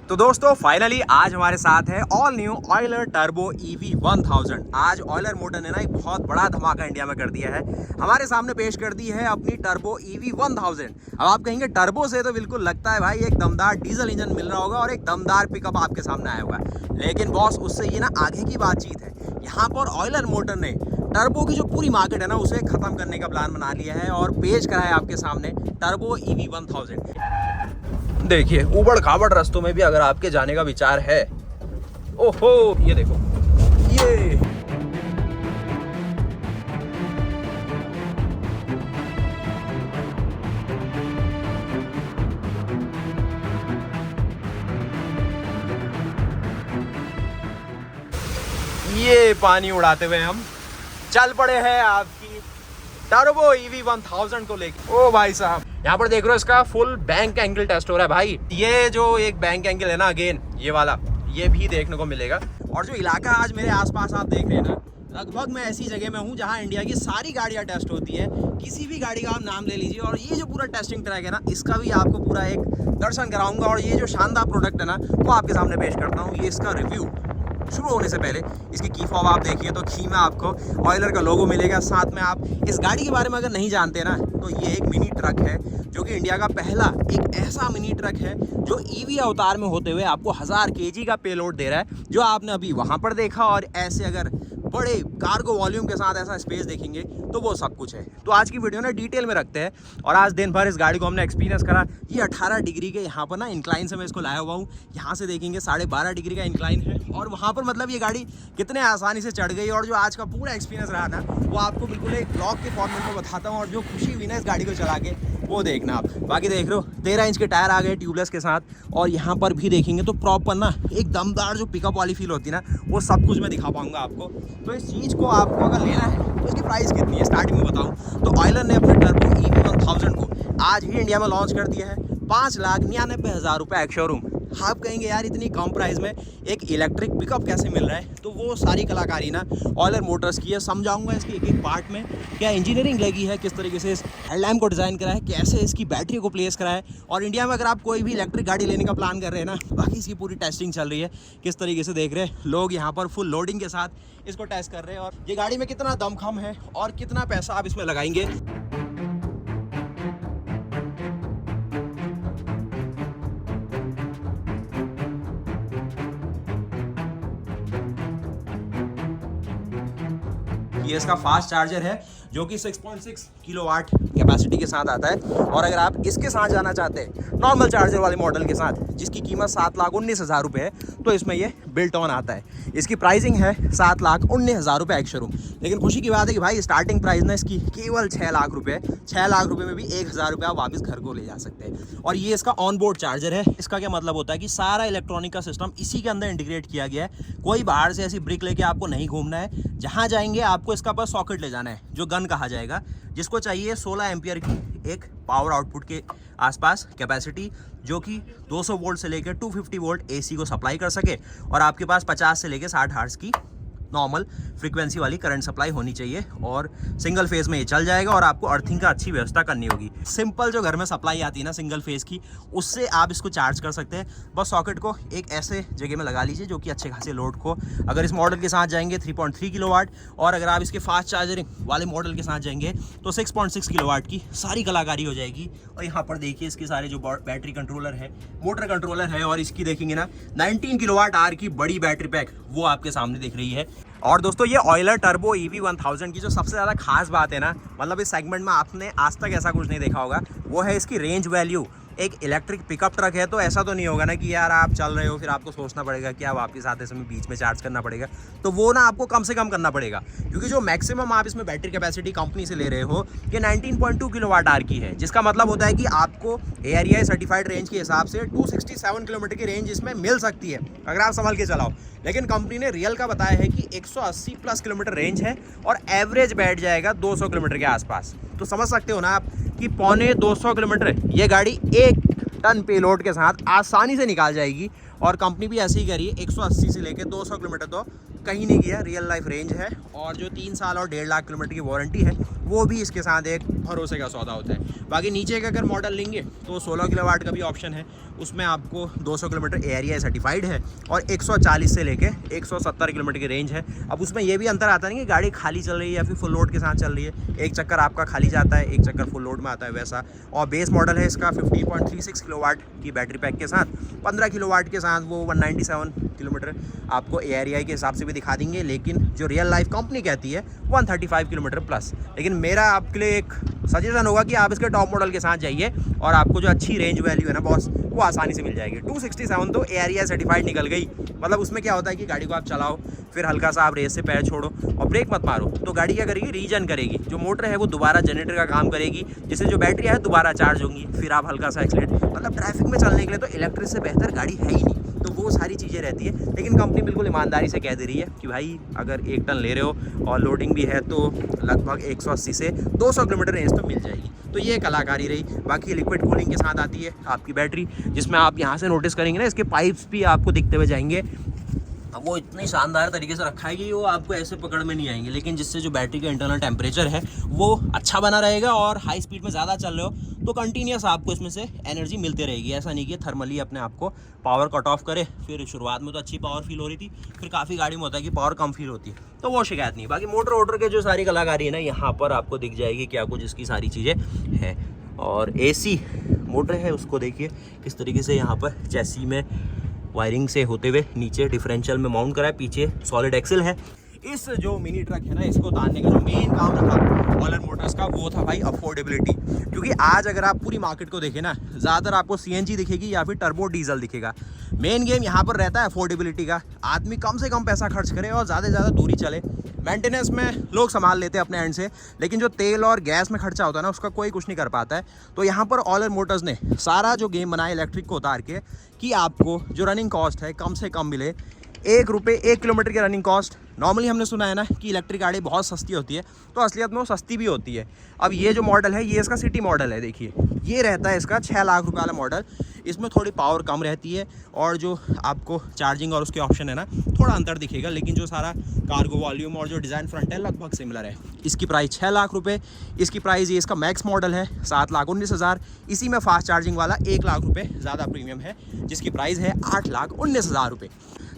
तो दोस्तों फाइनली आज हमारे साथ है all new Euler turbo EV 1000। आज ऑयलर मोटर ने ना एक बहुत बड़ा धमाका इंडिया में कर दिया है। हमारे सामने पेश कर दी है अपनी टर्बो EV 1000। अब आप कहेंगे टर्बो से तो बिल्कुल लगता है भाई एक दमदार डीजल इंजन मिल रहा होगा और एक दमदार पिकअप आपके सामने आया होगा, लेकिन बॉस उससे ये ना आगे की बातचीत है। यहाँ पर ऑयलर मोटर ने टर्बो की जो पूरी मार्केट है ना उसे खत्म करने का प्लान बना लिया है और पेश करा है आपके सामने टर्बो EV 1000। देखिए उबड़ खाबड़ रास्तों में भी अगर आपके जाने का विचार है, ओहो ये देखो ये पानी उड़ाते हुए हम चल पड़े हैं आपकी टर्बो EV 1000 को लेके। ओ भाई साहब यहाँ पर देख रहे हो इसका फुल बैंक एंगल टेस्ट हो रहा है भाई। ये जो एक बैंक एंगल है ना, अगेन ये वाला, ये भी देखने को मिलेगा। और जो इलाका आज मेरे आसपास आप देख रहे हैं ना, लगभग मैं ऐसी जगह में हूँ जहाँ इंडिया की सारी गाड़ियाँ टेस्ट होती है। किसी भी गाड़ी का आप नाम ले लीजिए और ये जो पूरा टेस्टिंग ट्रैक है ना, इसका भी आपको पूरा एक दर्शन कराऊंगा और ये जो शानदार प्रोडक्ट है ना वो आपके सामने पेश करता हूँ। ये इसका रिव्यू शुरू होने से पहले इसकी की फॉर्म आप देखिए तो की में आपको ऑयलर का लोगो मिलेगा। साथ में आप इस गाड़ी के बारे में अगर नहीं जानते ना तो ये एक मिनी ट्रक है जो कि इंडिया का पहला एक ऐसा मिनी ट्रक है जो EV अवतार में होते हुए आपको 1000 kg का पेलोड दे रहा है, जो आपने अभी वहाँ पर देखा। और ऐसे अगर बड़े कार्गो वॉल्यूम के साथ ऐसा स्पेस देखेंगे तो वो सब कुछ है। तो आज की वीडियो ना डिटेल में रखते हैं और आज दिन भर इस गाड़ी को हमने एक्सपीरियंस करा। ये 18 डिग्री के यहाँ पर ना इंक्लाइन से मैं इसको लाया हुआ हूँ। यहाँ से देखेंगे 12.5 डिग्री का इंक्लाइन है और वहाँ पर मतलब ये गाड़ी कितने आसानी से चढ़ गई। और जो आज का पूरा एक्सपीरियंस रहा ना वो आपको बिल्कुल एक ब्लॉग के फॉर्मेट में बताता हूँ और जो खुशी हुई ना इस गाड़ी को चला के वो देखना आप। बाकी देख रहे हो 13 इंच के टायर आ गए ट्यूबलेस के साथ। और यहाँ पर भी देखेंगे तो प्रॉपर ना एक दमदार जो पिकअप वाली फील होती है ना वो सब कुछ मैं दिखा पाऊंगा आपको। तो इस चीज़ को आपको अगर लेना है तो इसकी प्राइस कितनी है स्टार्टिंग में बताऊँ तो ऑयलर ने अपने टर्बो EV 1000 को आज ही इंडिया में लॉन्च कर दिया है 5,99,000 रुपये एक्स शोरूम। आप कहेंगे यार इतनी कम प्राइस में एक इलेक्ट्रिक पिकअप कैसे मिल रहा है, तो वो सारी कलाकारी ना ऑयलर मोटर्स की है। समझाऊंगा इसकी एक एक पार्ट में क्या इंजीनियरिंग लगी है, किस तरीके से इस हेडलैम्प को डिज़ाइन करा है, कैसे इसकी बैटरी को प्लेस करा है। और इंडिया में अगर आप कोई भी इलेक्ट्रिक गाड़ी लेने का प्लान कर रहे हैं ना, बाकी इसकी पूरी टेस्टिंग चल रही है। किस तरीके से देख रहे हैं लोग यहाँ पर फुल लोडिंग के साथ इसको टेस्ट कर रहे हैं और ये गाड़ी में कितना दमखम है और कितना पैसा आप इसमें लगाएंगे। ये इसका फास्ट चार्जर है जो कि 6.6 किलोवाट कैपेसिटी के साथ आता है। और अगर आप इसके साथ जाना चाहते हैं नॉर्मल चार्जर वाले मॉडल के साथ जिसकी कीमत 7,19,000 रुपये है, तो इसमें ये बिल्ट ऑन आता है। इसकी प्राइसिंग है 7,19,000 रुपये एक्स शोरूम। लेकिन खुशी की बात है कि भाई स्टार्टिंग प्राइस ना इसकी केवल 6 लाख रुपये। 6 लाख रुपये में भी 1,000 रुपये आप वापस घर को ले जा सकते हैं। और ये इसका ऑन बोर्ड चार्जर है। इसका क्या मतलब होता है कि सारा इलेक्ट्रॉनिक का सिस्टम इसी के अंदर इंटीग्रेट किया गया है। कोई बाहर से ऐसी ब्रिक लेके आपको नहीं घूमना है। जहाँ जाएंगे आपको इसका बस सॉकेट ले जाना है जो गन कहा जाएगा, जिसको चाहिए 16 एम्पियर की एक पावर आउटपुट के आसपास कैपेसिटी, जो कि 200 वोल्ट से लेकर 250 वोल्ट AC को सप्लाई कर सके। और आपके पास 50 से लेकर 60 हर्ट्ज की नॉर्मल फ्रीक्वेंसी वाली करंट सप्लाई होनी चाहिए और सिंगल फेज में ये चल जाएगा। और आपको अर्थिंग का अच्छी व्यवस्था करनी होगी। सिंपल जो घर में सप्लाई आती है ना सिंगल फेज की, उससे आप इसको चार्ज कर सकते हैं। बस सॉकेट को एक ऐसे जगह में लगा लीजिए जो कि अच्छे खासे लोड को। अगर इस मॉडल के साथ जाएंगे 3.3 किलोवाट, और अगर आप इसके फास्ट चार्जरिंग वाले मॉडल के साथ जाएंगे तो 6.6 किलोवाट की सारी कलाकारी हो जाएगी। और यहाँ पर देखिए इसके सारे जो बैटरी कंट्रोलर है, मोटर कंट्रोलर है, और इसकी देखेंगे ना 19 किलोवाट आवर की बड़ी बैटरी पैक वो आपके सामने दिख रही है। और दोस्तों ये ऑयलर टर्बो EV 1000 की जो सबसे ज़्यादा खास बात है ना, मतलब इस सेगमेंट में आपने आज तक ऐसा कुछ नहीं देखा होगा, वो है इसकी रेंज वैल्यू। एक इलेक्ट्रिक पिकअप ट्रक है तो ऐसा तो नहीं होगा ना कि यार आप चल रहे हो फिर आपको सोचना पड़ेगा कि आप वापस आते समय बीच में चार्ज करना पड़ेगा। तो वो ना आपको कम से कम करना पड़ेगा, क्योंकि जो मैक्सिमम आप इसमें बैटरी कैपेसिटी कंपनी से ले रहे हो ये 19.2 किलोवाट आवर की है, जिसका मतलब होता है कि आपको AREI सर्टिफाइड रेंज के हिसाब से 267 किलोमीटर की रेंज इसमें मिल सकती है अगर आप संभल के चलाओ। लेकिन कंपनी ने रियल का बताया है कि 180 प्लस किलोमीटर रेंज है और एवरेज बैठ जाएगा 200 किलोमीटर के आसपास। तो समझ सकते हो ना आप कि 250 किलोमीटर ये गाड़ी 1 टन पेलोड के साथ आसानी से निकाल जाएगी। और कंपनी भी ऐसे ही करी है, 180 से लेकर 200 किलोमीटर तो कहीं नहीं गया, रियल लाइफ रेंज है। और जो 3 साल और 1.5 लाख किलोमीटर की वारंटी है वो भी इसके साथ एक भरोसे का सौदा होता है। बाकी नीचे का अगर मॉडल लेंगे तो 16 किलोवाट का भी ऑप्शन है, उसमें आपको 200 किलोमीटर एरिया सर्टिफाइड है और 140 से लेके 170 किलोमीटर की रेंज है। अब उसमें ये भी अंतर आता नहीं कि गाड़ी खाली चल रही है या फिर फुल लोड के साथ चल रही है, एक चक्कर आपका खाली जाता है, एक चक्कर फुल लोड में आता है वैसा। और बेस मॉडल है इसका 50.36 किलोवाट की बैटरी पैक के साथ, 15 किलोवाट के साथ वो 197 किलोमीटर आपको AREI के हिसाब से भी दिखा देंगे, लेकिन जो रियल लाइफ कंपनी कहती है 135 किलोमीटर प्लस। लेकिन मेरा आपके लिए एक सजेशन होगा कि आप इसके टॉप मॉडल के साथ जाइए और आपको जो अच्छी रेंज वैल्यू है ना बॉस, वो आसानी से मिल जाएगी। 267 तो AREI सर्टिफाइड निकल गई। मतलब उसमें क्या होता है कि गाड़ी को आप चलाओ, फिर हल्का सा आप रेस से पैर छोड़ो और ब्रेक मत मारो, तो गाड़ी क्या करेगी, रीजन करेगी। जो मोटर है वो दोबारा जनरेटर का काम करेगी, जिससे जो बैटरी है दोबारा चार्ज होंगी, फिर आप हल्का सा एक्सीलेट। मतलब ट्रैफिक में चलने के लिए तो इलेक्ट्रिक से बेहतर गाड़ी है ही नहीं। तो वो सारी चीज़ें रहती है, लेकिन कंपनी बिल्कुल ईमानदारी से कह दे रही है कि भाई अगर 1 टन ले रहे हो और लोडिंग भी है तो लगभग 180 से 200 किलोमीटर रेंज तो मिल जाएगी। तो ये कलाकारी रही। बाकी लिक्विड कूलिंग के साथ आती है आपकी बैटरी, जिसमें आप यहाँ से नोटिस करेंगे ना, इसके पाइप्स भी आपको दिखते हुए जाएंगे। अब वो इतनी शानदार तरीके से रखा है कि वो आपको ऐसे पकड़ में नहीं आएंगे, लेकिन जिससे जो बैटरी का इंटरनल टेम्परेचर है वो अच्छा बना रहेगा और हाई स्पीड में ज़्यादा चल रहे हो तो कंटिन्यूस आपको इसमें से एनर्जी मिलती रहेगी। ऐसा नहीं कि थर्मली अपने आप को पावर कट ऑफ करे। फिर शुरुआत में तो अच्छी पावर फील हो रही थी, फिर काफ़ी गाड़ी में होता है कि पावर कम फील होती है, तो वो शिकायत नहीं। बाकी मोटर वोटर के जो सारी कलाकारी है ना, यहाँ पर आपको दिख जाएगी क्या कुछ इसकी सारी चीज़ें हैं। और AC मोटर है उसको देखिए किस तरीके से यहाँ पर चैसी में वायरिंग से होते हुए नीचे डिफरेंशियल में माउंट करा है, पीछे सॉलिड एक्सल है। इस जो मिनी ट्रक है ना, इसको उतारने का जो मेन काम रखा ऑलर मोटर्स का वो था भाई अफोर्डेबिलिटी। क्योंकि आज अगर आप पूरी मार्केट को देखें ना, ज़्यादातर आपको CNG दिखेगी या फिर टर्बो डीजल दिखेगा। मेन गेम यहाँ पर रहता है अफोर्डेबिलिटी का। आदमी कम से कम पैसा खर्च करे और ज़्यादा से ज़्यादा दूरी चले। मेंटेनेंस में लोग संभाल लेते हैं अपने एंड से, लेकिन जो तेल और गैस में खर्चा होता है ना, उसका कोई कुछ नहीं कर पाता है। तो यहाँ पर ऑलर मोटर्स ने सारा जो गेम बनाया इलेक्ट्रिक को उतार के कि आपको जो रनिंग कॉस्ट है कम से कम मिले। 1 रुपये 1 किलोमीटर की रनिंग कॉस्ट। नॉर्मली हमने सुना है ना कि इलेक्ट्रिक गाड़ी बहुत सस्ती होती है, तो असलियत में वो सस्ती भी होती है। अब ये जो मॉडल है ये इसका सिटी मॉडल है, देखिए ये रहता है इसका 6 लाख रुपये वाला मॉडल। इसमें थोड़ी पावर कम रहती है और जो आपको चार्जिंग और उसके ऑप्शन है ना, थोड़ा अंतर दिखेगा, लेकिन जो सारा कार्गो वॉल्यूम और जो डिज़ाइन फ्रंट है लगभग सिमिलर है। इसकी प्राइस 6 लाख रुपये। इसकी प्राइस ये इसका मैक्स मॉडल है 7,19,000। इसी में फास्ट चार्जिंग वाला 1 लाख रुपये ज़्यादा प्रीमियम है, जिसकी प्राइस है 8,19,000 रुपये।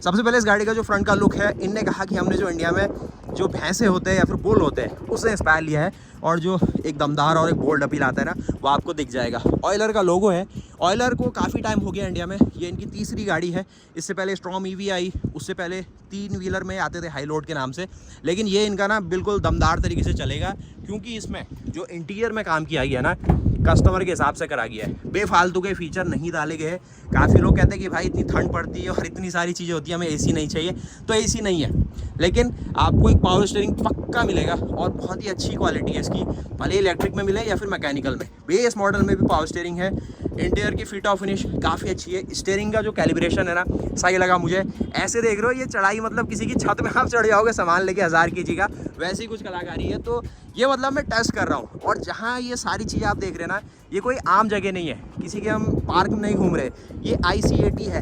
सबसे पहले इस गाड़ी का जो फ्रंट का लुक है, इनने कहा कि हमने जो इंडिया में जो भैंसे होते हैं या फिर बुल होते हैं उससे इंस्पायर लिया है, और जो एक दमदार और एक बोल्ड अपील आता है ना, वो आपको दिख जाएगा। ऑयलर का लोगो है। ऑयलर को काफ़ी टाइम हो गया इंडिया में, ये इनकी तीसरी गाड़ी है। इससे पहले स्ट्रॉम EV आई, उससे पहले 3 व्हीलर में आते थे हाई लोड के नाम से, लेकिन ये इनका ना बिल्कुल दमदार तरीके से चलेगा, क्योंकि इसमें जो इंटीरियर में काम किया गया ना, कस्टमर के हिसाब से करा गया है। बेफालतू के फीचर नहीं डाले गए हैं। काफ़ी लोग कहते हैं कि भाई इतनी ठंड पड़ती है और इतनी सारी चीज़ें होती हैं, हमें AC नहीं चाहिए, तो AC नहीं है, लेकिन आपको एक पावर स्टीयरिंग पक्का मिलेगा और बहुत ही अच्छी क्वालिटी है इसकी, भले इलेक्ट्रिक में मिले या फिर मैकेनिकल में। बेस मॉडल में भी पावर स्टीयरिंग है। इंटीरियर की फिट ऑफ फिनिश काफ़ी अच्छी है। स्टीयरिंग का जो कैलिब्रेशन है ना, सही लगा मुझे। ऐसे देख रहे हो ये चढ़ाई, मतलब किसी की छत में आप चढ़ जाओगे सामान लेके 1000 kg का, वैसी कुछ कलाकारी है। तो ये मतलब मैं टेस्ट कर रहा हूँ, और जहाँ ये सारी चीज़ें आप देख रहे हैं ना, ये कोई आम जगह नहीं है, किसी के हम पार्क में नहीं घूम रहे, ये ICAT है।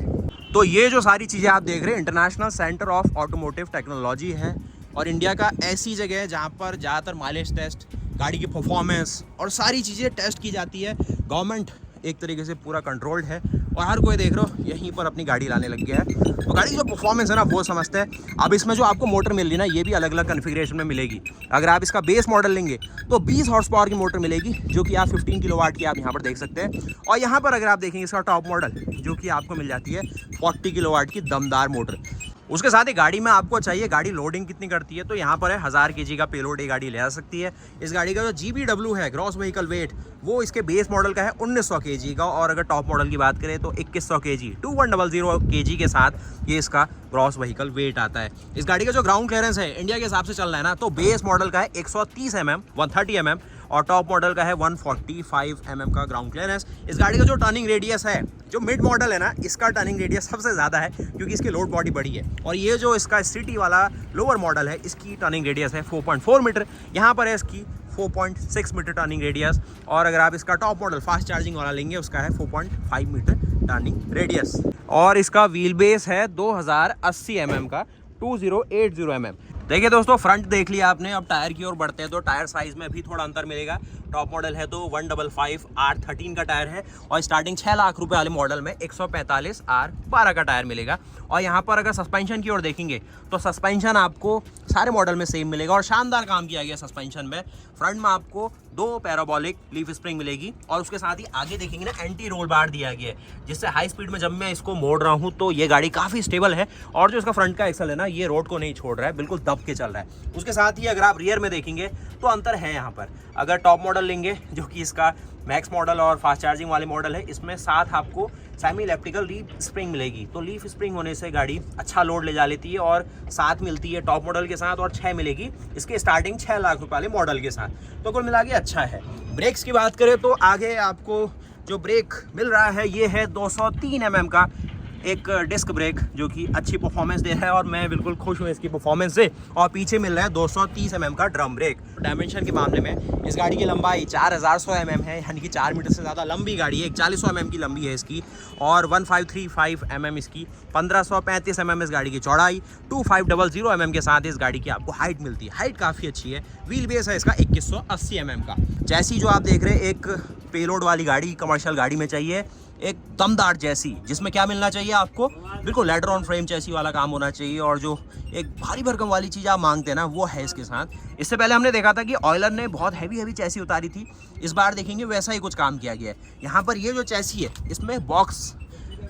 तो ये जो सारी चीज़ें आप देख रहे हैं international centre of automotive technology है, और इंडिया का ऐसी जगह है जहाँ पर ज़्यादातर माइलेज टेस्ट, गाड़ी की परफॉर्मेंस और सारी चीज़ें टेस्ट की जाती है। गवर्नमेंट एक तरीके से पूरा कंट्रोल्ड है, और हर कोई देख रहे हो यहीं पर अपनी गाड़ी लाने लग गया है। तो गाड़ी की जो परफॉर्मेंस है ना, वो समझते हैं। अब इसमें जो आपको मोटर मिल रही है ना, ये भी अलग अलग कन्फिग्रेशन में मिलेगी। अगर आप इसका बेस मॉडल लेंगे तो 20 हॉर्स पावर की मोटर मिलेगी, जो कि आप 15 किलोवाट की आप यहाँ पर देख सकते हैं। और यहाँ पर अगर आप देखेंगे इसका टॉप मॉडल, जो कि आपको मिल जाती है 40 किलोवाट की दमदार मोटर। उसके साथ ही गाड़ी में आपको चाहिए गाड़ी लोडिंग कितनी करती है, तो यहाँ पर है 1000 kg का पेलोड ये गाड़ी ले आ सकती है। इस गाड़ी का जो GVW है, ग्रॉस व्हीकल वेट, वो इसके बेस मॉडल का है 1900 kg का, और अगर टॉप मॉडल की बात करें तो 2100 kg 2100 kg के साथ ये इसका ग्रॉस व्हीकल वेट आता है। इस गाड़ी का जो ग्राउंड क्लियरेंस है इंडिया के हिसाब से चल रहा है ना, तो बेस मॉडल का है 130 mm 130 mm, और टॉप मॉडल का है 145 mm का ग्राउंड क्लियरेंस। इस गाड़ी का जो टर्निंग रेडियस है, जो मिड मॉडल है ना, इसका टर्निंग रेडियस सबसे ज़्यादा है, क्योंकि इसकी लोड बॉडी बड़ी है। और ये जो इसका सिटी वाला लोअर मॉडल है, इसकी टर्निंग रेडियस है 4.4 मीटर। यहाँ पर है इसकी 4.6 मीटर टर्निंग रेडियस, और अगर आप इसका टॉप मॉडल फास्ट चार्जिंग वाला लेंगे, उसका है 4.5 मीटर टर्निंग रेडियस। और इसका व्हील बेस है 2080 mm का 2080 mm। देखिए दोस्तों, फ्रंट देख लिया आपने, अब टायर की ओर बढ़ते हैं तो टायर साइज में भी थोड़ा अंतर मिलेगा। टॉप मॉडल है तो 155 R13 का टायर है और स्टार्टिंग 6 लाख रुपए वाले मॉडल में 145 R12 का टायर मिलेगा। और यहाँ पर अगर सस्पेंशन की ओर देखेंगे तो सस्पेंशन आपको सारे मॉडल में सेम मिलेगा और शानदार काम किया गया सस्पेंशन में। फ्रंट में आपको 2 पैराबोलिक लीफ स्प्रिंग मिलेगी और उसके साथ ही आगे देखेंगे ना एंटी रोल बार दिया गया है, जिससे हाई स्पीड में जब मैं इसको मोड़ रहा हूँ तो ये गाड़ी काफ़ी स्टेबल है। और जो इसका फ्रंट का एक्सल है ना, ये रोड को नहीं छोड़ रहा है, बिल्कुल दब के चल रहा है। उसके साथ ही अगर आप रियर में देखेंगे तो अंतर है यहाँ पर। अगर टॉप मॉडल लेंगे जो कि इसका मैक्स मॉडल और फास्ट चार्जिंग वाले मॉडल है, इसमें साथ आपको सेमी इलेक्ट्रिकल लीफ स्प्रिंग मिलेगी। तो लीफ स्प्रिंग होने से गाड़ी अच्छा लोड ले जा लेती है और 7 मिलती है टॉप मॉडल के साथ और 6 मिलेगी इसके स्टार्टिंग 6 लाख रुपए वाले मॉडल के साथ। तो कुल मिला के अच्छा है। ब्रेक्स की बात करें तो आगे आपको जो ब्रेक मिल रहा है ये है 203 mm का एक डिस्क ब्रेक, जो कि अच्छी परफॉर्मेंस दे रहा है और मैं बिल्कुल खुश हूँ इसकी परफॉर्मेंस से। और पीछे मिल रहा है 230 mm का ड्रम ब्रेक। डायमेंशन के मामले में इस गाड़ी की लंबाई 4100 mm है, यानी कि 4 मीटर से ज़्यादा लंबी गाड़ी है। 4100 mm की लंबी है इसकी और 1535 mm इसकी, 1535 mm इस गाड़ी की चौड़ाई, 2500 mm के साथ इस गाड़ी की आपको हाइट मिलती है। हाइट काफ़ी अच्छी है। व्हील बेस है इसका 2180 mm का। जैसी जो आप देख रहे हैं, एक पेलोड वाली गाड़ी कमर्शियल गाड़ी में चाहिए एक दमदार जैसी, जिसमें क्या मिलना चाहिए आपको, बिल्कुल लेडर ऑन फ्रेम चैसी वाला काम होना चाहिए। और जो एक भारी भरकम वाली चीज़ आप मांगते हैं ना, वो है इसके साथ। इससे पहले हमने देखा था कि ऑयलर ने बहुत हैवी चैसी उतारी थी, इस बार देखेंगे वैसा ही कुछ काम किया गया है। यहाँ पर ये जो चैसी है इसमें बॉक्स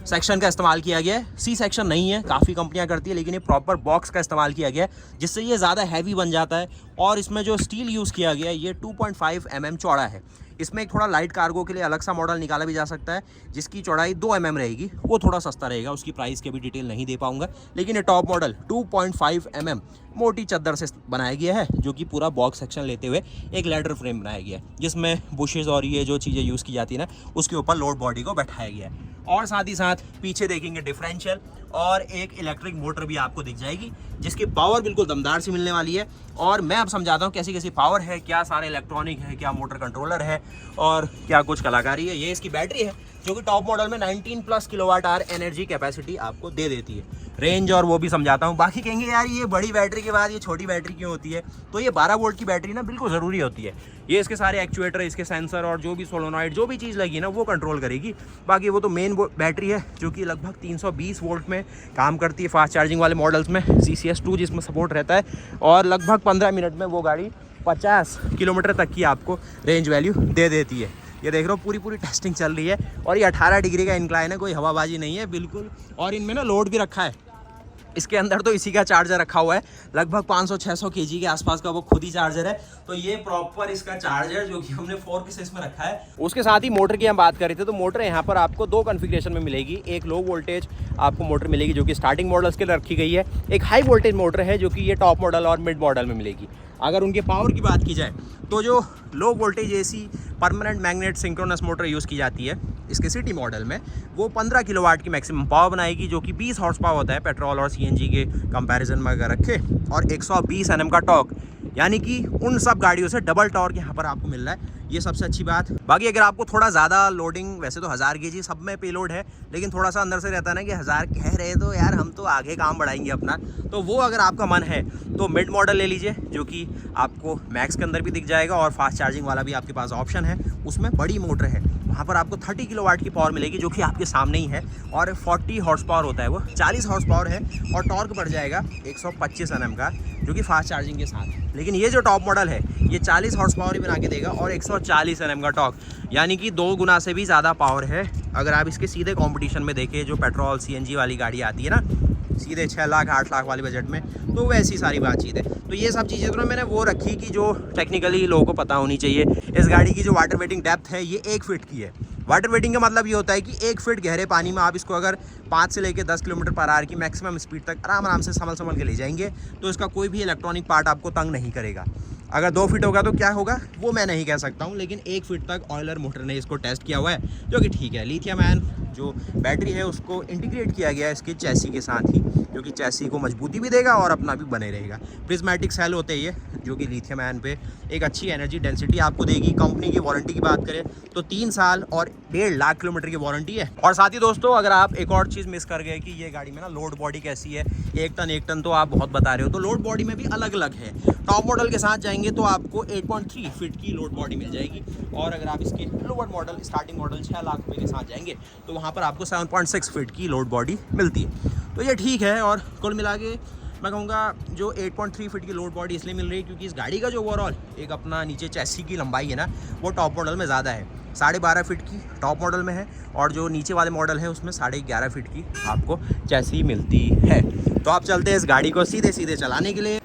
सेक्शन का इस्तेमाल किया गया है। सी सेक्शन नहीं है, काफ़ी कंपनियां करती है, लेकिन ये प्रॉपर बॉक्स का इस्तेमाल किया गया है, जिससे ये ज़्यादा हैवी बन जाता है। और इसमें जो स्टील यूज़ किया गया है ये 2.5 mm चौड़ा है। इसमें एक थोड़ा लाइट कार्गो के लिए अलग सा मॉडल निकाला भी जा सकता है, जिसकी चौड़ाई 2 mm रहेगी, वो थोड़ा सस्ता रहेगा। उसकी प्राइस की भी डिटेल नहीं दे पाऊंगा, लेकिन ये टॉप मॉडल 2.5 mm मोटी चद्दर से बनाया गया है, जो कि पूरा बॉक्स सेक्शन लेते हुए एक लेडर फ्रेम बनाया गया है, जिसमें बुशेज़ और ये जो चीज़ें यूज़ की जाती है ना, उसके ऊपर लोड बॉडी को बैठाया गया है। और साथ ही साथ पीछे देखेंगे डिफरेंशियल और एक इलेक्ट्रिक मोटर भी आपको दिख जाएगी, जिसकी पावर बिल्कुल दमदार से मिलने वाली है। और मैं अब समझाता हूँ कैसी कैसी पावर है, क्या सारे इलेक्ट्रॉनिक है, क्या मोटर कंट्रोलर है और क्या कुछ कलाकारी है। ये इसकी बैटरी है, जो कि टॉप मॉडल में 19+ kWh एनर्जी कैपेसिटी आपको दे देती है। रेंज और वो भी समझाता हूँ। बाकी कहेंगे यार ये बड़ी बैटरी के बाद ये छोटी बैटरी क्यों होती है, तो ये 12 वोल्ट की बैटरी ना बिल्कुल ज़रूरी होती है। ये इसके सारे एक्चुएटर, इसके सेंसर और जो भी सोलोनॉइड जो भी चीज़ लगी ना, वो कंट्रोल करेगी। बाकी वो तो मेन बैटरी है, जो कि लगभग 320 वोल्ट में काम करती है फास्ट चार्जिंग वाले मॉडल्स में, CCS2 जिसमें सपोर्ट रहता है। और लगभग 15 मिनट में वो गाड़ी 50 किलोमीटर तक की आपको रेंज वैल्यू दे देती है। ये देख रहे हो पूरी टेस्टिंग चल रही है और ये 18 डिग्री का इंक्लाइन है, कोई हवाबाजी नहीं है बिल्कुल। और इनमें ना लोड भी रखा है, इसके अंदर तो इसी का चार्जर रखा हुआ है, लगभग 500-600 kg के आसपास का वो खुद ही चार्जर है। तो ये प्रॉपर इसका चार्जर जो कि हमने 4 पीसेस में रखा है। उसके साथ ही मोटर की हम बात कर रहे थे, तो मोटर यहाँ पर आपको 2 कॉन्फ़िगरेशन में मिलेगी। एक लो वोल्टेज आपको मोटर मिलेगी, जो कि स्टार्टिंग मॉडल्स के लिए रखी गई है। एक हाई वोल्टेज मोटर है, जो कि ये टॉप मॉडल और मिड मॉडल में मिलेगी। अगर उनके पावर की बात की जाए तो जो low voltage AC permanent magnet synchronous motor use की जाती है इसके सिटी मॉडल में, वो 15 किलोवाट की मैक्सिमम पावर बनाएगी, जो कि 20 हॉर्स पावर होता है पेट्रोल और CNG के कंपैरिजन में अगर रखे। और 120 Nm का टॉर्क, यानी कि उन सब गाड़ियों से डबल टॉर्क यहाँ पर आपको मिल रहा है। ये सबसे अच्छी बात। बाकी अगर आपको थोड़ा ज़्यादा लोडिंग, वैसे तो 1000 kg सब में पेलोड है, लेकिन थोड़ा सा अंदर से रहता है ना कि 1000 कह रहे तो यार हम तो आगे काम बढ़ाएंगे अपना, तो वो अगर आपका मन है तो मिड मॉडल ले लीजिए, जो कि आपको मैक्स के अंदर भी दिख जाएगा और फास्ट चार्जिंग वाला भी आपके पास ऑप्शन है। उसमें बड़ी मोटर है, वहाँ पर आपको 30 किलोवाट की पावर मिलेगी, जो कि आपके सामने ही है। और 40 हॉर्स पावर होता है, वो 40 हॉर्स पावर है। और टॉर्क बढ़ जाएगा 125 Nm का, जो कि फास्ट चार्जिंग के साथ। लेकिन ये जो टॉप मॉडल है ये 40 हॉर्स पावर ही बना के देगा और 140 Nm का टॉर्क, यानी कि 2 गुना से भी ज़्यादा पावर है। अगर आप इसके सीधे कंपटीशन में देखें, जो पेट्रोल CNG वाली गाड़ी आती है ना, सीधे 6 लाख 8 लाख वाले बजट में, तो वैसी सारी बातचीत है। तो ये सब चीज़ें तो मैंने वो रखी कि जो टेक्निकली लोगों को पता होनी चाहिए। इस गाड़ी की जो वाटर वेटिंग डेप्थ है ये 1 फीट की है। वाटर वेटिंग का मतलब ये होता है कि 1 फीट गहरे पानी में आप इसको अगर 5 से लेकर 10 किलोमीटर/आवर की मैक्सिमम स्पीड तक आराम से संभल के ले जाएंगे, तो इसका कोई भी इलेक्ट्रॉनिक पार्ट आपको तंग नहीं करेगा। अगर 2 फीट होगा तो क्या होगा वो मैं नहीं कह सकता हूँ, लेकिन 1 फीट तक ऑयलर मोटर ने इसको टेस्ट किया हुआ है, जो कि ठीक है। लिथियम आयन जो बैटरी है उसको इंटीग्रेट किया गया है इसके चैसी के साथ ही, जो कि चैसी को मजबूती भी देगा और अपना भी बने रहेगा। प्रिज्मेटिक सेल होते हैं ये, जो कि लिथियम आयन पे एक अच्छी एनर्जी डेंसिटी आपको देगी। कंपनी की वारंटी की बात करें तो 3 साल और 1.5 लाख किलोमीटर की वारंटी है। और साथ ही दोस्तों, अगर आप एक और चीज़ मिस कर गए कि ये गाड़ी में ना लोड बॉडी कैसी है, 1 टन तो आप बहुत बता रहे हो, तो लोड बॉडी में भी अलग अलग है। टॉप मॉडल के साथ जाएंगे तो आपको 8.3 फीट की लोड बॉडी मिल जाएगी, और अगर आप इसके lower model starting model 6 lakh रुपये के साथ जाएंगे तो वहाँ पर आपको 7.6 फीट की लोड बॉडी मिलती है। तो ये ठीक है। और कुल मिला के मैं कहूँगा जो 8.3 फीट की लोड बॉडी इसलिए मिल रही है क्योंकि इस गाड़ी का जो ओवरऑल एक अपना नीचे चैसी की लंबाई है ना, वो टॉप मॉडल में ज़्यादा है। 12.5 फीट की टॉप मॉडल में है, और जो नीचे वाले मॉडल है उसमें 11.5 फीट की आपको चैसी मिलती है। तो आप चलते हैं इस गाड़ी को सीधे सीधे चलाने के लिए।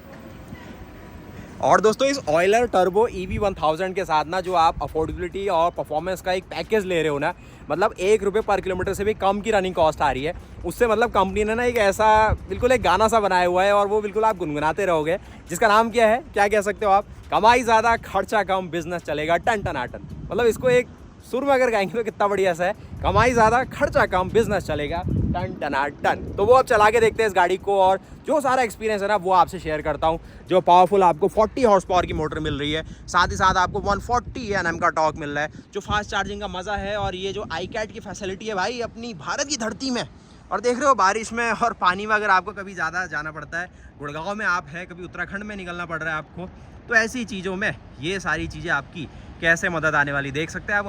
और दोस्तों, इस ऑयलर टर्बो EV1000 के साथ ना जो आप अफोर्डेबिलिटी और परफॉर्मेंस का एक पैकेज ले रहे हो ना, मतलब 1 रुपये पर किलोमीटर से भी कम की रनिंग कॉस्ट आ रही है, उससे मतलब कंपनी ने ना एक ऐसा बिल्कुल एक गाना सा बनाया हुआ है, और वो बिल्कुल आप गुनगुनाते रहोगे, जिसका नाम क्या है, क्या कह सकते हो आप, कमाई ज़्यादा खर्चा कम, बिजनेस चलेगा टन टनाटन। मतलब इसको एक सुर में अगर गाएंगे तो कितना बढ़िया सा है, कमाई ज़्यादा खर्चा कम, बिजनेस चलेगा टन टनाटन। तो वो आप चला के देखते हैं इस गाड़ी को, और जो सारा एक्सपीरियंस है ना वो आपसे शेयर करता हूँ। जो पावरफुल आपको 40 हॉर्स पावर की मोटर मिल रही है, साथ ही साथ आपको 140 Nm का टॉर्क मिल रहा है, जो फास्ट चार्जिंग का मज़ा है, और ये जो iCAT की फैसिलिटी है भाई अपनी भारत की धरती में। और देख रहे हो बारिश में और पानी में अगर आपको कभी ज़्यादा जाना पड़ता है, गुड़गांव में आप है, कभी उत्तराखंड में निकलना पड़ रहा है आपको, तो ऐसी चीज़ों में ये सारी चीज़ें आपकी कैसे मदद आने वाली देख सकते हैं आप।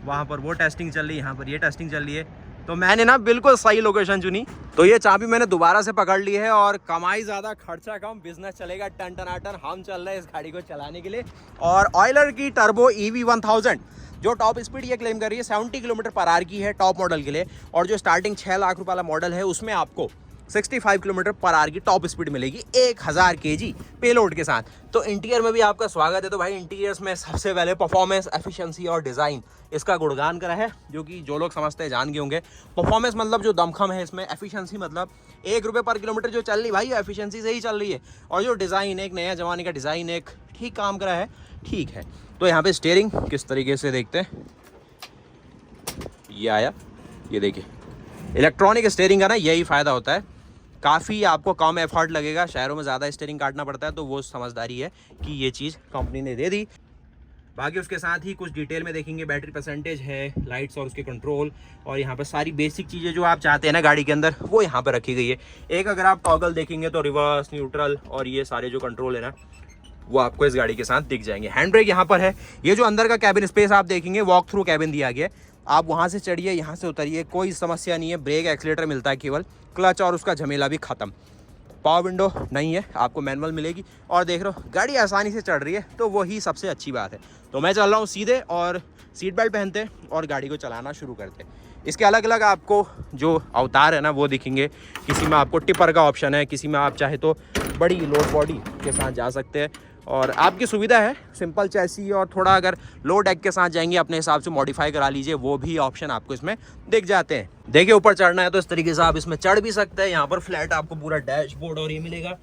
वहाँ पर वो टेस्टिंग चल रही है, यहाँ पर ये टेस्टिंग चल रही है। तो मैंने ना बिल्कुल सही लोकेशन चुनी, तो ये चाबी मैंने दोबारा से पकड़ ली है, और कमाई ज़्यादा खर्चा कम, बिजनेस चलेगा टन टनाटन। हम चल रहे हैं इस गाड़ी को चलाने के लिए। और ऑयलर की टर्बो EV1000 जो टॉप स्पीड ये क्लेम कर रही है 70 किलोमीटर पर आवर की है टॉप मॉडल के लिए, और जो स्टार्टिंग 6 लाख रुपये वाला मॉडल है उसमें आपको 65 किलोमीटर पर आवर की टॉप स्पीड मिलेगी 1000 kg पेलोड के साथ। तो इंटीरियर में भी आपका स्वागत है। तो भाई इंटीरियर्स में सबसे पहले परफॉर्मेंस, एफिशिएंसी और डिज़ाइन इसका गुणगान करा है, जो कि जो लोग समझते हैं जान गए होंगे। परफॉर्मेंस मतलब जो दमखम है इसमें, एफिशिएंसी मतलब 1 रुपये पर किलोमीटर जो चल रही भाई एफिशिएंसी से ही चल रही है, और जो डिज़ाइन एक नया जमाने का डिज़ाइन एक ठीक काम करा है, ठीक है। तो यहाँ पे स्टीयरिंग किस तरीके से देखते हैं, ये आया, ये देखिए इलेक्ट्रॉनिक स्टीयरिंग का ना यही फ़ायदा होता है, काफ़ी आपको कम एफर्ट लगेगा। शहरों में ज़्यादा स्टीयरिंग काटना पड़ता है, तो वो समझदारी है कि ये चीज़ कंपनी ने दे दी। बाकी उसके साथ ही कुछ डिटेल में देखेंगे, बैटरी परसेंटेज है, लाइट्स और उसके कंट्रोल, और यहाँ पर सारी बेसिक चीज़ें जो आप चाहते हैं ना गाड़ी के अंदर वो यहाँ पर रखी गई है। एक अगर आप टॉगल देखेंगे तो रिवर्स, न्यूट्रल और ये सारे जो कंट्रोल है ना वो आपको इस गाड़ी के साथ दिख जाएंगे। हैंड ब्रेक यहाँ पर है। ये जो अंदर का कैबिन स्पेस आप देखेंगे, वॉक थ्रू कैबिन दिया गया है, आप वहाँ से चढ़िए, यहाँ से उतरिए, कोई समस्या नहीं है। ब्रेक एक्सीलेटर मिलता है केवल, क्लच और उसका झमेला भी ख़त्म। पावर विंडो नहीं है, आपको मैनुअल मिलेगी, और देख रहे हो गाड़ी आसानी से चढ़ रही है, तो वही सबसे अच्छी बात है। तो मैं चल रहा हूँ सीधे, और सीट बेल्ट पहनते हैं और गाड़ी को चलाना शुरू करते हैं। इसके अलग अलग आपको जो अवतार है ना वो दिखेंगे, किसी में आपको टिपर का ऑप्शन है, किसी में आप चाहे तो बड़ी लोड बॉडी के साथ जा सकते हैं, और आपकी सुविधा है सिंपल चैसी, और थोड़ा अगर लो डेक के साथ जाएंगे अपने हिसाब से मॉडिफाई करा लीजिए, वो भी ऑप्शन आपको इसमें दिख जाते हैं। देखिए ऊपर चढ़ना है तो इस तरीके से आप इसमें चढ़ भी सकते हैं। यहाँ पर फ्लैट आपको पूरा डैशबोर्ड और ये मिलेगा,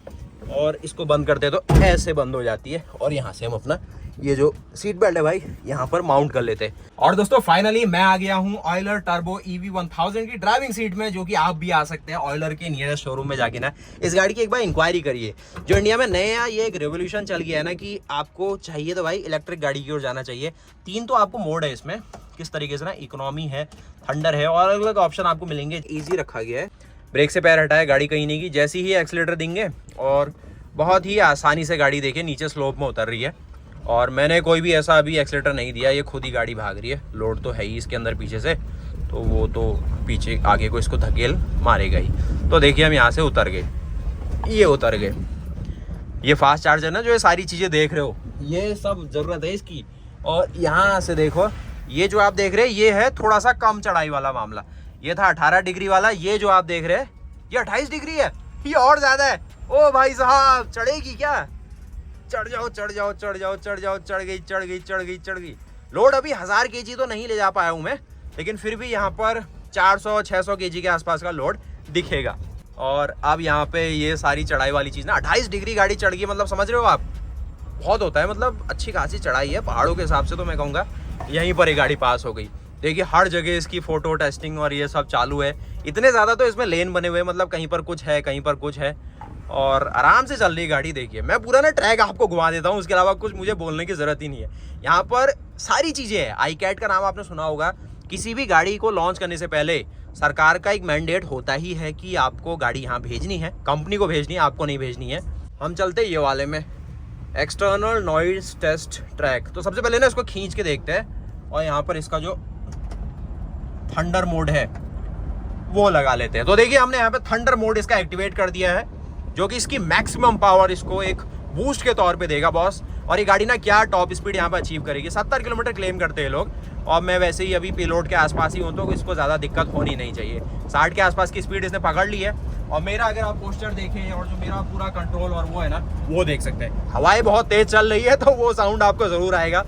और इसको बंद करते हैं तो ऐसे बंद हो जाती है, और यहाँ से हम अपना ये जो सीट बेल्ट है भाई यहाँ पर माउंट कर लेते हैं। और दोस्तों फाइनली मैं आ गया हूँ ऑयलर टर्बो EV1000 की ड्राइविंग सीट में, जो कि आप भी आ सकते हैं ऑयलर के नियरेस्ट शोरूम में जाके ना इस गाड़ी की एक बार इंक्वायरी करिए। जो इंडिया में नया ये एक रेवोल्यूशन चल गया है ना कि आपको चाहिए तो भाई इलेक्ट्रिक गाड़ी की ओर जाना चाहिए। 3 तो आपको मोड है इसमें, किस तरीके से ना, इकोनॉमी है, थंडर है, और अलग अलग ऑप्शन आपको मिलेंगे। ईजी रखा गया है, ब्रेक से पैर हटाए गाड़ी कहीं नहीं की, जैसे ही एक्सीलेटर देंगे और बहुत ही आसानी से गाड़ी देखिए नीचे स्लोप में उतर रही है। और मैंने कोई भी ऐसा अभी एक्सीलेटर नहीं दिया, ये खुद ही गाड़ी भाग रही है। लोड तो है ही इसके अंदर पीछे से, तो वो तो पीछे आगे को इसको धकेल मारेगा ही। तो देखिए हम यहाँ से उतर गए, ये उतर गए। ये फास्ट चार्जर ना, जो ये सारी चीज़ें देख रहे हो, ये सब ज़रूरत है इसकी। और यहाँ से देखो, ये जो आप देख रहे हैं ये है थोड़ा सा कम चढ़ाई वाला मामला। ये था 18 डिग्री वाला, ये जो आप देख रहे हैं ये 28 डिग्री है, ये और ज़्यादा है। ओ भाई साहब, चढ़ेगी क्या? चढ़ जाओ चढ़ जाओ चढ़ जाओ चढ़ जाओ, चढ़ गई चढ़ गई चढ़ गई चढ़ गई। लोड अभी 1000 kg तो नहीं ले जा पाया हूँ मैं, लेकिन फिर भी यहाँ पर 400-600 kg के आसपास का लोड दिखेगा। और अब यहाँ पे ये सारी चढ़ाई वाली चीज़ ना, 28 डिग्री गाड़ी चढ़ गई, मतलब समझ रहे हो आप, बहुत होता है, मतलब अच्छी खासी चढ़ाई है पहाड़ों के हिसाब से। तो मैं कहूँगा यहीं पर एक गाड़ी पास हो गई। देखिए हर जगह इसकी फ़ोटो टेस्टिंग और ये सब चालू है। इतने ज़्यादा तो इसमें लेन बने हुए हैं, मतलब कहीं पर कुछ है कहीं पर कुछ है, और आराम से चल रही गाड़ी। देखिए मैं पूरा ना ट्रैक आपको घुमा देता हूँ, उसके अलावा कुछ मुझे बोलने की ज़रूरत ही नहीं है। यहाँ पर सारी चीज़ें हैं। iCAT का नाम आपने सुना होगा। किसी भी गाड़ी को लॉन्च करने से पहले सरकार का एक मैंडेट होता ही है कि आपको गाड़ी यहाँ भेजनी है, कंपनी को भेजनी है, आपको नहीं भेजनी है। हम चलते ये वाले में, एक्सटर्नल नॉइज टेस्ट ट्रैक। तो सबसे पहले ना इसको खींच के देखते हैं और यहाँ पर इसका जो थंडर मोड है वो लगा लेते हैं। तो देखिए हमने यहाँ पे थंडर मोड इसका एक्टिवेट कर दिया है, जो कि इसकी मैक्सिमम पावर इसको एक बूस्ट के तौर पे देगा बॉस। और ये गाड़ी ना क्या टॉप स्पीड यहाँ पर अचीव करेगी, 70 किलोमीटर क्लेम करते हैं लोग। और मैं वैसे ही अभी पेलोड के आसपास ही हूँ, तो इसको ज़्यादा दिक्कत होनी नहीं चाहिए। 60 के आसपास की स्पीड इसने पकड़ ली है। और मेरा अगर आप पोस्टर देखें और जो मेरा पूरा कंट्रोल और वो है ना, वो देख सकते हैं। हवाएं बहुत तेज़ चल रही है, तो वो साउंड आपको ज़रूर आएगा।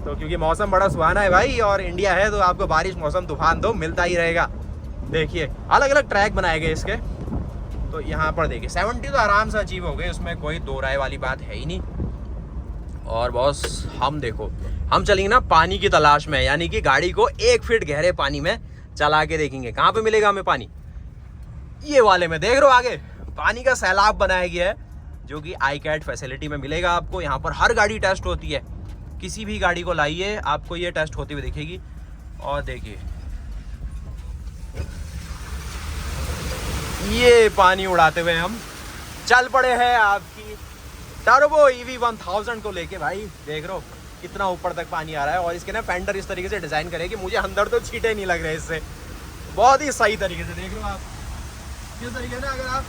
तो क्योंकि मौसम बड़ा सुहाना है भाई, और इंडिया है तो आपको बारिश, मौसम, तूफान तो मिलता ही रहेगा। देखिए अलग अलग ट्रैक बनाए गए इसके। तो यहाँ पर देखिए 70 तो आराम से अचीव हो गए, उसमें कोई दो राय वाली बात है ही नहीं। और बॉस हम देखो, हम चलेंगे ना पानी की तलाश में, यानी कि गाड़ी को 1 फीट गहरे पानी में चला के देखेंगे। कहाँ पे मिलेगा हमें पानी? ये वाले में, देख रहे हो आगे पानी का सैलाब बनाया गया है, जो कि iCAT फैसिलिटी में मिलेगा आपको। यहाँ पर हर गाड़ी टेस्ट होती है, किसी भी गाड़ी को लाइए आपको ये टेस्ट होती हुई दिखेगी। और देखिए ये पानी उड़ाते हुए हम चल पड़े हैं आपकी टर्बो EV 1000 को लेके। भाई देख रहे हो कितना ऊपर तक पानी आ रहा है। और इसके ना फेंडर इस तरीके से डिज़ाइन करे कि मुझे अंदर तो छींटे नहीं लग रहे इससे, बहुत ही सही तरीके से। देख रहे हो आप किस तरीके से, अगर आप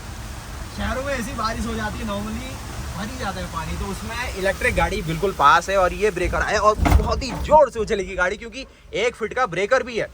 शहरों में ऐसी बारिश हो जाती है नॉर्मली भर ही जाता है पानी, तो उसमें इलेक्ट्रिक गाड़ी बिल्कुल पास है। और ये ब्रेकर है और बहुत ही जोर से उछलेगी गाड़ी, क्योंकि 1 फीट का ब्रेकर भी है।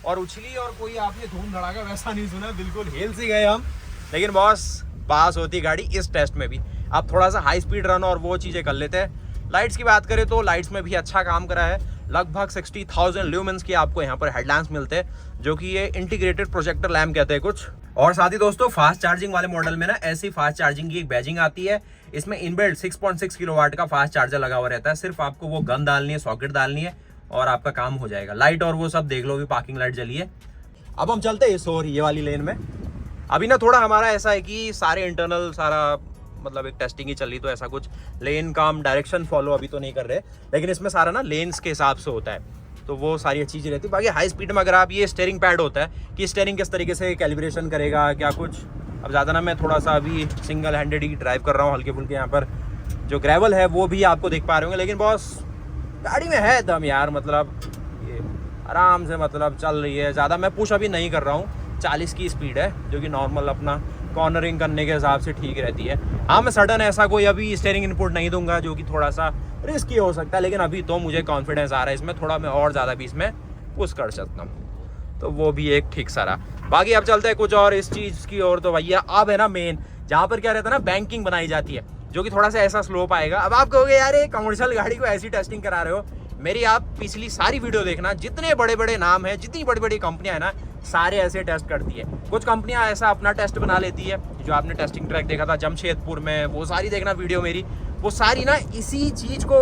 और उछली और कोई आपने धूम धड़ाका वैसा नहीं सुना, बिल्कुल हिल सी गए हम। लेकिन बॉस पास होती गाड़ी इस टेस्ट में भी। आप थोड़ा सा हाई स्पीड रन और वो चीज़ें कर लेते हैं। लाइट्स की बात करें तो लाइट्स में भी अच्छा काम करा है। लगभग 60,000 ल्यूमेंस के आपको यहाँ पर हेडलैम्प्स मिलते हैं, जो कि ये इंटीग्रेटेड प्रोजेक्टर लैम्प कहते हैं कुछ। और साथ ही दोस्तों फास्ट चार्जिंग वाले मॉडल में ना ऐसी फास्ट चार्जिंग की एक बैजिंग आती है। इसमें इनबिल्ट 6.6 किलोवाट का फास्ट चार्जर लगा हुआ रहता है। सिर्फ आपको वो गन डालनी है, सॉकेट डालनी है और आपका काम हो जाएगा। लाइट और वो सब देख लो, भी पार्किंग लाइट जली है। अब हम चलते हैं इस और ये वाली लेन में। अभी ना थोड़ा हमारा ऐसा है कि सारे इंटरनल सारा मतलब एक टेस्टिंग ही चल रही, तो ऐसा कुछ लेन का हम डायरेक्शन फॉलो अभी तो नहीं कर रहे। लेकिन इसमें सारा ना लेन्स के हिसाब से होता है, तो वो सारी चीज़ें रहती है। बाकी हाई स्पीड में अगर आप ये स्टीयरिंग पैड होता है कि स्टीयरिंग किस तरीके से कैलिब्रेशन करेगा क्या कुछ। अब ज़्यादा ना मैं थोड़ा सा अभी सिंगल हैंडेड ही ड्राइव कर रहा हूँ, हल्के फुल्के। यहाँ पर जो ग्रेवल है वो भी आपको देख पा रहे होंगे। लेकिन बॉस गाड़ी में है दम यार, मतलब ये आराम से मतलब चल रही है। ज़्यादा मैं पुश अभी नहीं कर रहा हूँ, 40 की स्पीड है, जो कि नॉर्मल अपना कॉर्नरिंग करने के हिसाब से ठीक रहती है। हाँ मैं सडन ऐसा कोई अभी स्टीयरिंग इनपुट नहीं दूंगा, जो कि थोड़ा सा रिस्की हो सकता है। लेकिन अभी तो मुझे कॉन्फिडेंस आ रहा है इसमें, थोड़ा मैं और ज़्यादा भी इसमें पुश कर सकता हूँ, तो वो भी एक ठीक सारा। बाकी अब चलते हैं कुछ और इस चीज़ की ओर। तो भैया अब है ना मेन, जहाँ पर क्या रहता है ना बैंकिंग बनाई जाती है, जो कि थोड़ा सा ऐसा स्लोप आएगा। अब आप कहोगे यार ये कमर्शियल गाड़ी को ऐसी टेस्टिंग करा रहे हो। मेरी आप पिछली सारी वीडियो देखना, जितने बड़े बड़े नाम हैं, जितनी बड़ी बड़ी कंपनियां हैं ना, सारे ऐसे टेस्ट करती है। कुछ कंपनियां ऐसा अपना टेस्ट बना लेती है, जो आपने टेस्टिंग ट्रैक देखा था जमशेदपुर में, वो सारी देखना वीडियो मेरी। वो सारी ना इसी चीज़ को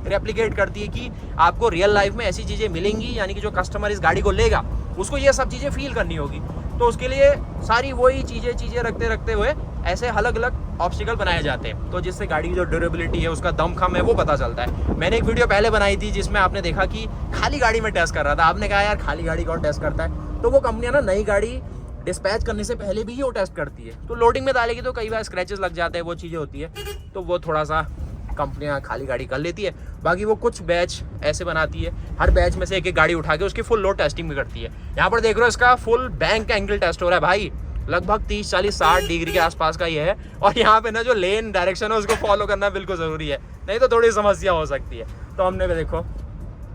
रेप्लिकेट करती है कि आपको रियल लाइफ में ऐसी चीज़ें मिलेंगी, यानी कि जो कस्टमर इस गाड़ी को लेगा उसको ये सब चीज़ें फील करनी होगी। तो उसके लिए सारी वही चीज़ें रखते हुए ऐसे अलग अलग ऑब्स्टिकल बनाए जाते हैं, तो जिससे गाड़ी की जो ड्यूरेबिलिटी है, उसका दमखम है, वो पता चलता है। मैंने एक वीडियो पहले बनाई थी जिसमें आपने देखा कि खाली गाड़ी में टेस्ट कर रहा था। आपने कहा यार खाली गाड़ी कौन टेस्ट करता है? तो वो कंपनियां ना नई गाड़ी डिस्पैच करने से पहले भी वो टेस्ट करती है। तो लोडिंग में डालेगी तो कई बार स्क्रैचेस लग जाते हैं, वो चीज़ें होती है, तो वो थोड़ा सा कंपनियां खाली गाड़ी कर लेती है। बाकी वो कुछ बैच ऐसे बनाती है, हर बैच में से एक एक गाड़ी उठा के उसकी फुल लोड टेस्टिंग भी करती है। यहाँ पर देख रहे हो इसका फुल बैंक का एंगल टेस्ट हो रहा है भाई, लगभग 30, 40, 60 डिग्री के आसपास का ये है। और यहाँ पे ना जो लेन डायरेक्शन है उसको फॉलो करना बिल्कुल ज़रूरी है, नहीं तो थोड़ी समस्या हो सकती है। तो हमने देखो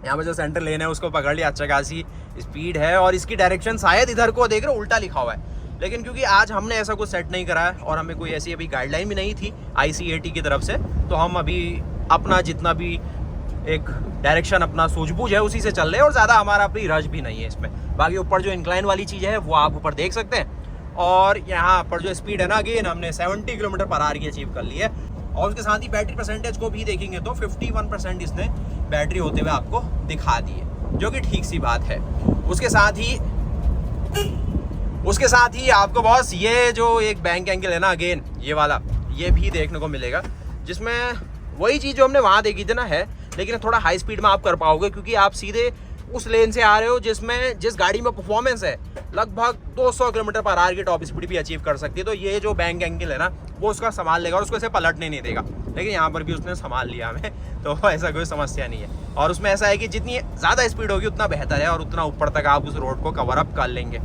यहाँ पे जो सेंटर लेन है उसको पकड़ लिया, अच्छा खासी स्पीड है। और इसकी डायरेक्शन शायद इधर को देख रहे हो उल्टा लिखा हुआ है, लेकिन क्योंकि आज हमने ऐसा कुछ सेट नहीं करा है और हमें कोई ऐसी अभी गाइडलाइन भी नहीं थी ICAT की तरफ से, तो हम अभी अपना जितना भी एक डायरेक्शन अपना सूझबूझ है उसी से चल रहे हैं। और ज़्यादा हमारा अपनी रश भी नहीं है इसमें। बाकी ऊपर जो इंक्लाइन वाली चीज़ है वो आप ऊपर देख सकते हैं। और यहाँ पर जो स्पीड है ना, अगेन हमने 70 किलोमीटर पर आवर की अचीव कर ली है। और उसके साथ ही बैटरी परसेंटेज को भी देखेंगे तो 51% इसने बैटरी होते हुए आपको दिखा दी है, जो कि ठीक सी बात है। उसके साथ ही आपको बॉस ये जो एक बैंक एंगल है ना, अगेन ये वाला, ये भी देखने को मिलेगा, जिसमें वही चीज़ जो हमने वहाँ देखी थी ना है, लेकिन थोड़ा हाई स्पीड में आप कर पाओगे, क्योंकि आप सीधे उस लेन से आ रहे हो जिस गाड़ी में परफॉर्मेंस है लगभग 200 km/h की टॉप स्पीड भी अचीव कर सकती है। तो ये जो बैंक एंगल है ना, वो उसका संभाल लेगा और उसको ऐसे पलटने नहीं देगा। लेकिन यहाँ पर भी उसने संभाल लिया हमें, तो ऐसा कोई समस्या नहीं है। और उसमें ऐसा है कि जितनी ज़्यादा स्पीड होगी उतना बेहतर है और उतना ऊपर तक आप उस रोड को कवर अप कर लेंगे।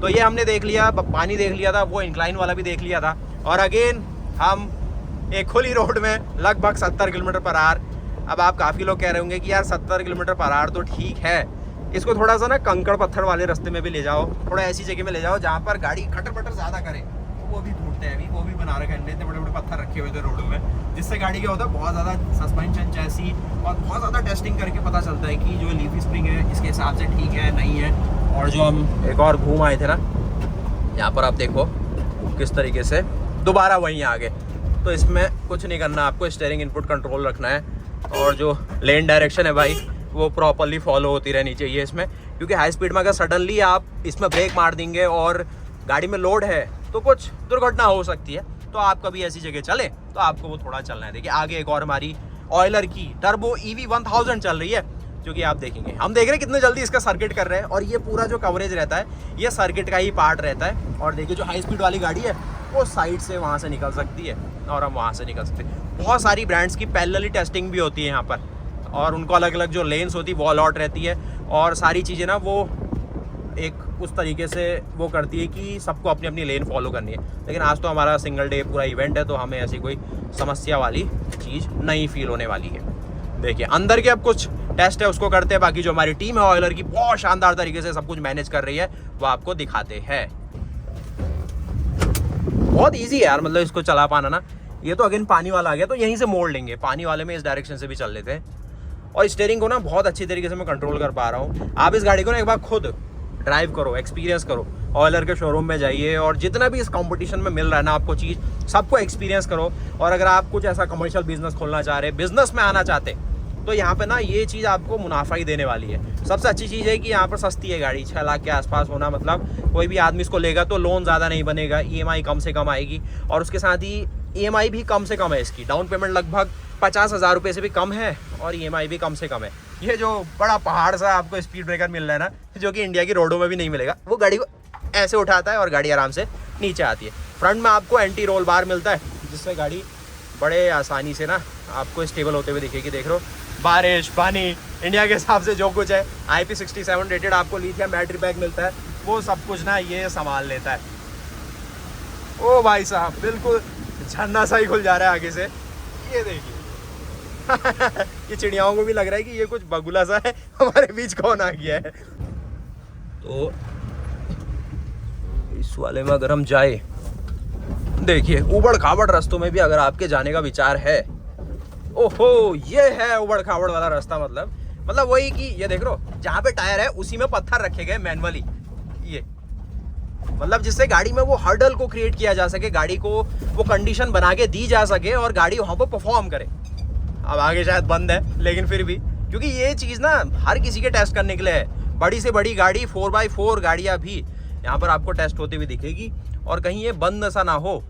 तो ये हमने देख लिया, पानी देख लिया था, वो इंक्लाइन वाला भी देख लिया था। और अगेन हम एक खुली रोड में लगभग 70 km/h। अब आप काफ़ी लोग कह रहे होंगे कि यार 70 km/h तो ठीक है, इसको थोड़ा सा ना कंकड़ पत्थर वाले रास्ते में भी ले जाओ, थोड़ा ऐसी जगह में ले जाओ जहाँ पर गाड़ी खटर पटर ज़्यादा करे। वो भी ढूंढते हैं अभी, वो भी बना रखे हैं, इतने बड़े बड़े पत्थर रखे हुए थे रोडों में, जिससे गाड़ी क्या होता है बहुत ज़्यादा सस्पेंशन चैसी और बहुत ज़्यादा टेस्टिंग करके पता चलता है कि जो लीफ स्प्रिंग है इसके हिसाब से ठीक है नहीं है। और जो हम एक और घूम आए थे ना, यहाँ पर आप देखो किस तरीके से दोबारा वहीं आ गए। तो इसमें कुछ नहीं करना, आपको स्टीयरिंग इनपुट कंट्रोल रखना है और जो लेन डायरेक्शन है भाई वो प्रॉपरली फॉलो होती रहनी चाहिए इसमें, क्योंकि हाई स्पीड में अगर सडनली आप इसमें ब्रेक मार देंगे और गाड़ी में लोड है तो कुछ दुर्घटना हो सकती है। तो आप कभी ऐसी जगह चले तो आपको वो थोड़ा चलना है। देखिए आगे एक और हमारी ऑयलर की टर्बो EV 1000 चल रही है, जो कि आप देखेंगे। हम देख रहे हैं कितने जल्दी इसका सर्किट कर रहे हैं, और ये पूरा जो कवरेज रहता है ये सर्किट का ही पार्ट रहता है। और देखिए जो हाई स्पीड वाली गाड़ी है वो साइड से वहाँ से निकल सकती है और हम वहाँ से निकल सकते हैं। बहुत सारी ब्रांड्स की पैरेलली टेस्टिंग भी होती है यहाँ पर, और उनको अलग अलग जो लेन्स होती है वो अलॉट रहती है, और सारी चीज़ें ना वो एक उस तरीके से वो करती है कि सबको अपनी अपनी लेन फॉलो करनी है। लेकिन आज तो हमारा सिंगल डे पूरा इवेंट है, तो हमें ऐसी कोई समस्या वाली चीज़ नहीं फील होने वाली है। देखिए अंदर के अब कुछ टेस्ट है उसको करते हैं, बाकी जो हमारी टीम है ऑयलर की बहुत शानदार तरीके से सब कुछ मैनेज कर रही है वो आपको दिखाते हैं। बहुत ईजी है यार, मतलब इसको चला पाना ना। ये तो अगेन पानी वाला आ गया तो यहीं से मोड़ लेंगे, पानी वाले में इस डायरेक्शन से भी चल लेते हैं। और स्टीयरिंग को ना बहुत अच्छी तरीके से मैं कंट्रोल कर पा रहा हूँ। आप इस गाड़ी को ना एक बार खुद ड्राइव करो, एक्सपीरियंस करो, ऑयलर के शोरूम में जाइए और जितना भी इस कंपटीशन में मिल रहा है ना आपको चीज़, सबको एक्सपीरियंस करो। और अगर आप कुछ ऐसा कमर्शियल बिजनेस खोलना चाह रहे हैं, बिजनेस में आना चाहते तो यहाँ पे ना ये चीज़ आपको मुनाफा ही देने वाली है। सबसे अच्छी चीज़ है कि यहाँ पर सस्ती है गाड़ी, 6 लाख के आसपास होना, मतलब कोई भी आदमी इसको लेगा तो लोन ज़्यादा नहीं बनेगा, EMI कम से कम आएगी। और उसके साथ ही EMI भी कम से कम है इसकी, डाउन पेमेंट लगभग 50,000 रुपये से भी कम है और EMI भी कम से कम है। ये जो बड़ा पहाड़ सा आपको स्पीड ब्रेकर मिल रहा है ना, जो कि इंडिया की रोडों में भी नहीं मिलेगा, वो गाड़ी को ऐसे उठाता है और गाड़ी आराम से नीचे आती है। फ्रंट में आपको एंटी रोल बार मिलता है, जिससे गाड़ी बड़े आसानी से ना आपको स्टेबल होते हुए दिखेगी। देख लो बारिश पानी इंडिया के हिसाब से जो कुछ है, IP67 रेटेड आपको लिथियम बैटरी पैक मिलता है, वो सब कुछ ना ये संभाल लेता है। ओ भाई साहब बिल्कुल झरना सा ही खुल जा रहा है आगे से, ये देखिए। ये चिड़ियाओं को भी लग रहा है कि ये कुछ बगुला सा है, हमारे बीच कौन आ गया है। तो इस वाले में अगर हम जाए, देखिए उबड़ खाबड़ रास्तों में भी अगर आपके जाने का विचार है, ओहो ये है उबड़ खाबड़ वाला रास्ता। मतलब वही कि ये देख लो जहाँ पे टायर है उसी में पत्थर रखे गए मैनुअली, ये मतलब जिससे गाड़ी में वो हर्डल को क्रिएट किया जा सके, गाड़ी को वो कंडीशन बना के दी जा सके और गाड़ी वहाँ पर परफॉर्म करे। अब आगे शायद बंद है, लेकिन फिर भी क्योंकि ये चीज़ ना हर किसी के टेस्ट करने के लिए है। बड़ी से बड़ी गाड़ी 4x4 गाड़ियाँ भी यहाँ पर आपको टेस्ट होती हुई दिखेगी, और कहीं ये बंद सा ना हो।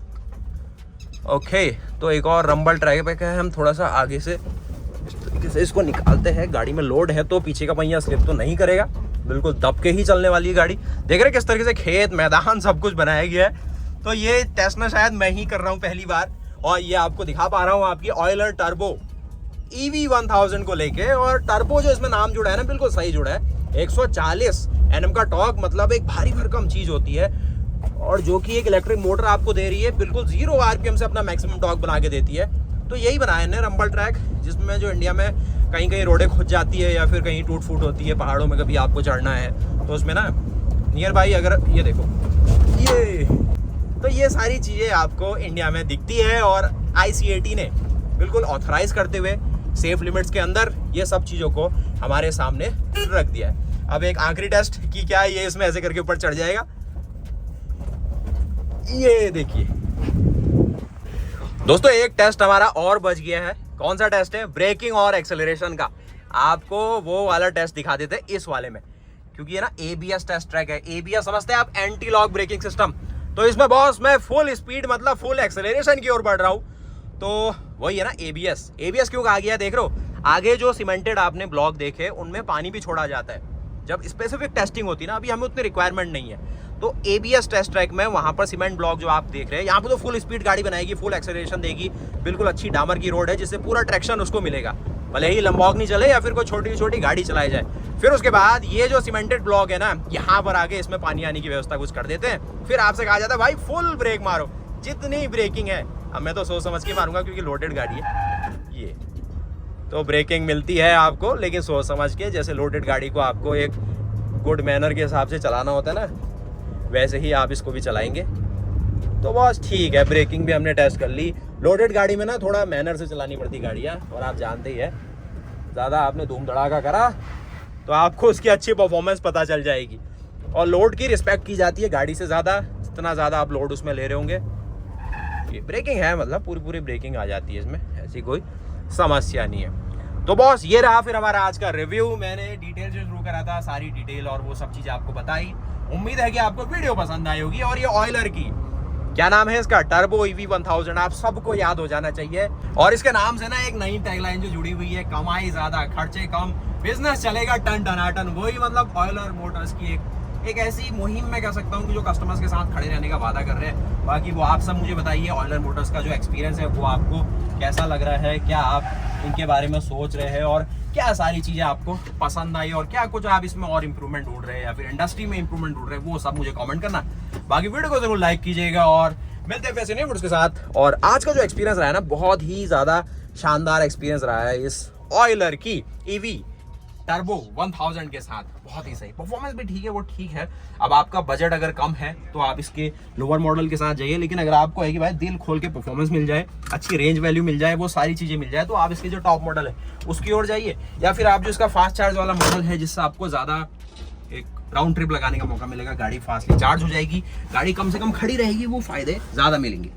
ओके, तो एक और रंबल ट्रैक पे है, हम थोड़ा सा आगे से इस तरीके से इसको निकालते हैं। गाड़ी में लोड है तो पीछे का पहिया स्लिप तो नहीं करेगा, बिल्कुल दब के ही चलने वाली है गाड़ी। देख रहे किस तरीके से खेत मैदान सब कुछ बनाया गया है। तो ये टेस्ट ना शायद मैं ही कर रहा हूँ पहली बार, और ये आपको दिखा पा रहा हूँ आपकी ऑयलर टर्बो EV 1000 को लेके। और टर्बो जो इसमें नाम जुड़ा है ना, बिल्कुल सही जुड़ा है। 140 Nm का टॉर्क, मतलब एक भारी भरकम चीज़ होती है, और जो कि एक इलेक्ट्रिक मोटर आपको दे रही है, बिल्कुल 0 RPM से अपना मैक्सिमम टॉर्क बना के देती है। तो यही बनाया है रंबल ट्रैक, जिसमें जो इंडिया में कहीं कहीं रोडें खुद जाती है या फिर कहीं टूट फूट होती है, पहाड़ों में कभी आपको चढ़ना है, तो उसमें ना नियर बाई अगर ये देखो ये, तो ये सारी चीज़ें आपको इंडिया में दिखती है। और ICAT ने बिल्कुल ऑथराइज करते हुए सेफ लिमिट्स के अंदर ये सब चीज़ों को हमारे सामने रख दिया है। अब एक आखिरी टेस्ट की क्या है, ये इसमें ऐसे करके ऊपर चढ़ जाएगा, ये देखिए। दोस्तों एक टेस्ट हमारा और बच गया है। कौन सा टेस्ट है? ब्रेकिंग और एक्सेलरेशन का। आपको वो वाला टेस्ट दिखा देते हैं इस वाले में, क्योंकि ये ना ABS टेस्ट ट्रैक है। ABS समझते हैं आप, एंटी लॉक ब्रेकिंग सिस्टम। तो इसमें बॉस मैं फुल स्पीड मतलब फुल एक्सेलरेशन की ओर बढ़ रहा हूँ, तो वही है ना ABS क्यों कहा गया? देख रहे हो आगे जो सीमेंटेड आपने ब्लॉक देखे उनमें पानी भी छोड़ा जाता है जब स्पेसिफिक टेस्टिंग होती है ना। अभी हमें उतनी रिक्वायरमेंट नहीं है, तो ABS टेस्ट ट्रैक में वहाँ पर सीमेंट ब्लॉक जो आप देख रहे हैं, यहाँ पे तो फुल स्पीड गाड़ी बनाएगी, फुल एक्सेलरेशन देगी, बिल्कुल अच्छी डामर की रोड है जिससे पूरा ट्रैक्शन उसको मिलेगा, भले ही लंबॉर्गिनी चले या फिर कोई छोटी छोटी गाड़ी चलाई जाए। फिर उसके बाद ये जो सीमेंटेड ब्लॉक है ना, यहाँ पर आगे इसमें पानी आने की व्यवस्था कुछ कर देते हैं। फिर आपसे कहा जाता है भाई फुल ब्रेक मारो, जितनी ब्रेकिंग है। अब मैं तो सोच समझ के मारूंगा क्योंकि लोडेड गाड़ी है ये, तो ब्रेकिंग मिलती है आपको, लेकिन सोच समझ के। जैसे लोडेड गाड़ी को आपको एक गुड मैनर के हिसाब से चलाना होता है ना, वैसे ही आप इसको भी चलाएंगे। तो बस ठीक है, ब्रेकिंग भी हमने टेस्ट कर ली। लोडेड गाड़ी में ना थोड़ा मैनर से चलानी पड़ती गाड़ियाँ, और आप जानते ही है, ज़्यादा आपने धूम धड़ाका करा तो आपको उसकी अच्छी परफॉर्मेंस पता चल जाएगी। और लोड की रिस्पेक्ट की जाती है गाड़ी से ज़्यादा, जितना ज़्यादा आप लोड उसमें ले रहे होंगे। ये ब्रेकिंग है, मतलब पूरी ब्रेकिंग आ जाती है इसमें, ऐसी कोई समस्या नहीं है। तो बॉस ये रहा फिर हमारा आज का रिव्यू। मैंने डिटेल से शुरू करा था, सारी डिटेल और वो सब चीज़ें आपको बताई। उम्मीद है कि आपको वीडियो पसंद आई होगी। और ये ऑयलर की क्या नाम है इसका? टर्बो EV1000, आप सबको याद हो जाना चाहिए। और इसके नाम से ना एक नई टैगलाइन जो जुड़ी हुई है, कमाई ज़्यादा खर्चे कम, बिजनेस चलेगा टन टनाटन। वही मतलब ऑयलर मोटर्स की एक ऐसी मुहिम मैं कह सकता हूँ कि जो कस्टमर्स के साथ खड़े रहने का वादा कर रहे हैं। बाकी वो आप सब मुझे बताइए, ऑयलर मोटर्स का जो एक्सपीरियंस है वो आपको कैसा लग रहा है, क्या आप इनके बारे में सोच रहे हैं, और क्या सारी चीज़ें आपको पसंद आई, और क्या कुछ आप इसमें और इम्प्रूवमेंट ढूंढ रहे हैं या फिर इंडस्ट्री में इम्प्रूवमेंट ढूंढ रहे हैं, वो सब मुझे कमेंट करना। बाकी वीडियो को जरूर लाइक कीजिएगा और मिलते हैं वैसे नहीं वीडियोस के साथ। और आज का जो एक्सपीरियंस रहा है ना, बहुत ही ज़्यादा शानदार एक्सपीरियंस रहा है इस ऑयलर की EV टर्बो 1000 के साथ। बहुत ही सही परफॉर्मेंस भी ठीक है, वो ठीक है। अब आपका बजट अगर कम है तो आप इसके लोअर मॉडल के साथ जाइए, लेकिन अगर आपको है कि भाई दिल खोल के परफॉर्मेंस मिल जाए, अच्छी रेंज वैल्यू मिल जाए, वो सारी चीज़ें मिल जाए, तो आप इसके जो टॉप मॉडल है उसकी ओर जाइए। या फिर आप जो इसका फास्ट चार्ज वाला मॉडल है, जिससे आपको ज़्यादा एक राउंड ट्रिप लगाने का मौका मिलेगा, गाड़ी फास्टली चार्ज हो जाएगी, गाड़ी कम से कम खड़ी रहेगी, वो फायदे ज़्यादा मिलेंगे।